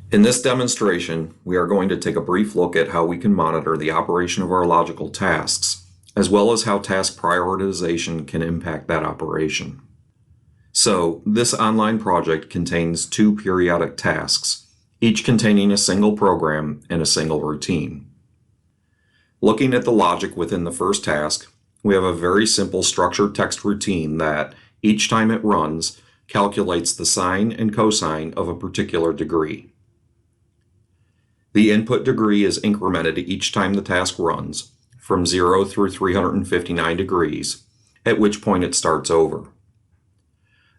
In this demonstration, we are going to take a brief look at how we can monitor the operation of our logical tasks, as well as how task prioritization can impact that operation. So, this online project contains two periodic tasks, each containing a single program and a single routine. Looking at the logic within the first task, we have a very simple structured text routine that, each time it runs, calculates the sine and cosine of a particular degree. The input degree is incremented each time the task runs, from 0 through 359 degrees, at which point it starts over.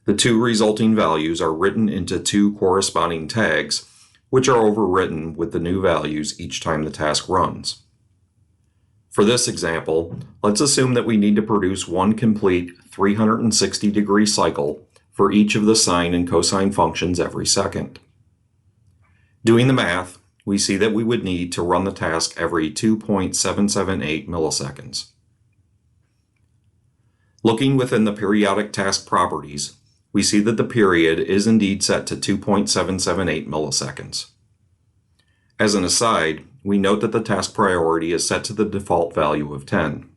The two resulting values are written into two corresponding tags, which are overwritten with the new values each time the task runs. For this example, let's assume that we need to produce one complete 360-degree cycle for each of the sine and cosine functions every second. Doing the math, we see that we would need to run the task every 2.778 milliseconds. Looking within the periodic task properties, we see that the period is indeed set to 2.778 milliseconds. As an aside, we note that the task priority is set to the default value of 10.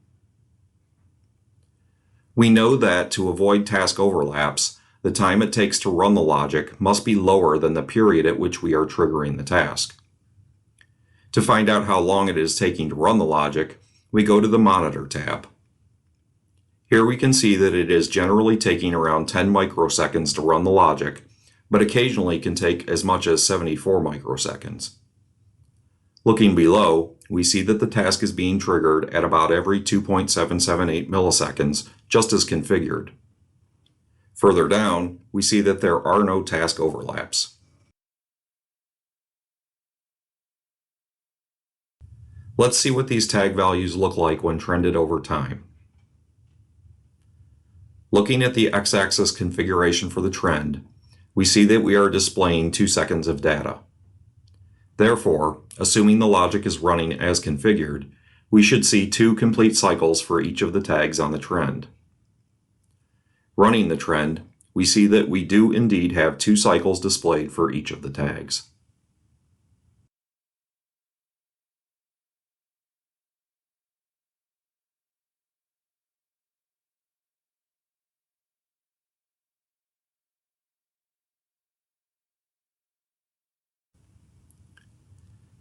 We know that to avoid task overlaps, the time it takes to run the logic must be lower than the period at which we are triggering the task. To find out how long it is taking to run the logic, we go to the Monitor tab. Here we can see that it is generally taking around 10 microseconds to run the logic, but occasionally can take as much as 74 microseconds. Looking below, we see that the task is being triggered at about every 2.778 milliseconds, just as configured. Further down, we see that there are no task overlaps. Let's see what these tag values look like when trended over time. Looking at the x-axis configuration for the trend, we see that we are displaying 2 seconds of data. Therefore, assuming the logic is running as configured, we should see 2 complete cycles for each of the tags on the trend. Running the trend, we see that we do indeed have 2 cycles displayed for each of the tags.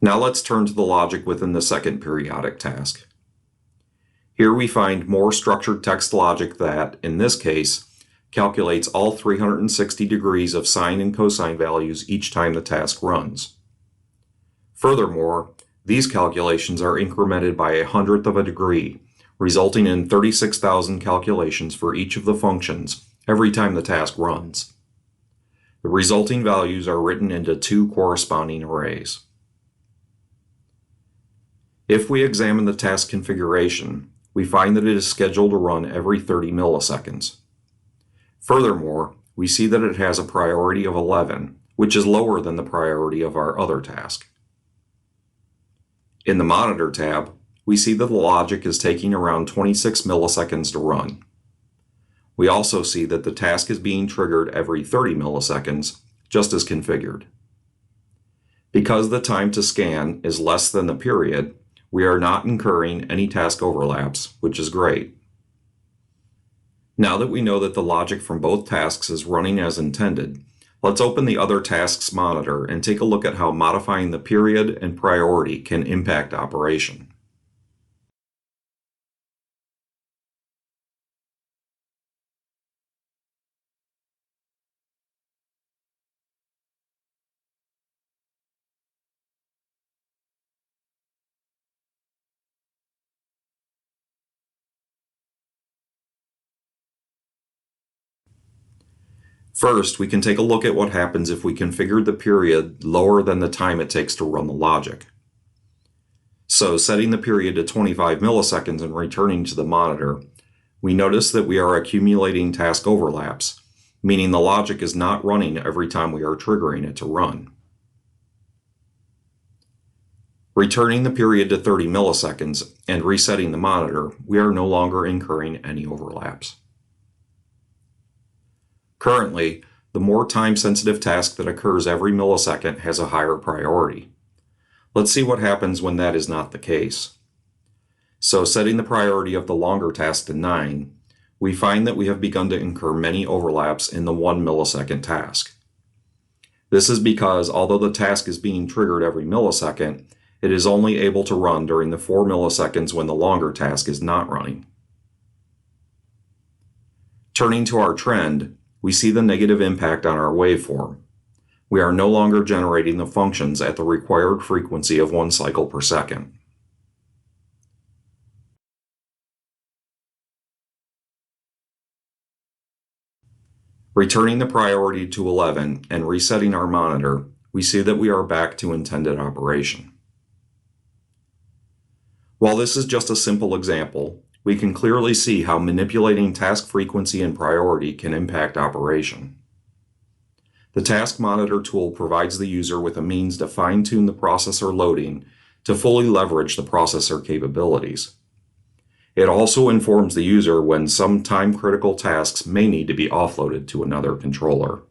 Now let's turn to the logic within the second periodic task. Here we find more structured text logic that, in this case, calculates all 360 degrees of sine and cosine values each time the task runs. Furthermore, these calculations are incremented by 1/100th of a degree, resulting in 36,000 calculations for each of the functions every time the task runs. The resulting values are written into 2 corresponding arrays. If we examine the task configuration, we find that it is scheduled to run every 30 milliseconds. Furthermore, we see that it has a priority of 11, which is lower than the priority of our other task. In the Monitor tab, we see that the logic is taking around 26 milliseconds to run. We also see that the task is being triggered every 30 milliseconds, just as configured. Because the time to scan is less than the period, we are not incurring any task overlaps, which is great. Now that we know that the logic from both tasks is running as intended, let's open the Other Tasks monitor and take a look at how modifying the period and priority can impact operation. First, we can take a look at what happens if we configured the period lower than the time it takes to run the logic. So, setting the period to 25 milliseconds and returning to the monitor, we notice that we are accumulating task overlaps, meaning the logic is not running every time we are triggering it to run. Returning the period to 30 milliseconds and resetting the monitor, we are no longer incurring any overlaps. Currently, the more time-sensitive task that occurs every millisecond has a higher priority. Let's see what happens when that is not the case. So setting the priority of the longer task to 9, we find that we have begun to incur many overlaps in the 1 millisecond task. This is because although the task is being triggered every millisecond, it is only able to run during the 4 milliseconds when the longer task is not running. Turning to our trend, we see the negative impact on our waveform. We are no longer generating the functions at the required frequency of 1 cycle per second. Returning the priority to 11 and resetting our monitor, we see that we are back to intended operation. While this is just a simple example, we can clearly see how manipulating task frequency and priority can impact operation. The Task Monitor tool provides the user with a means to fine-tune the processor loading to fully leverage the processor capabilities. It also informs the user when some time-critical tasks may need to be offloaded to another controller.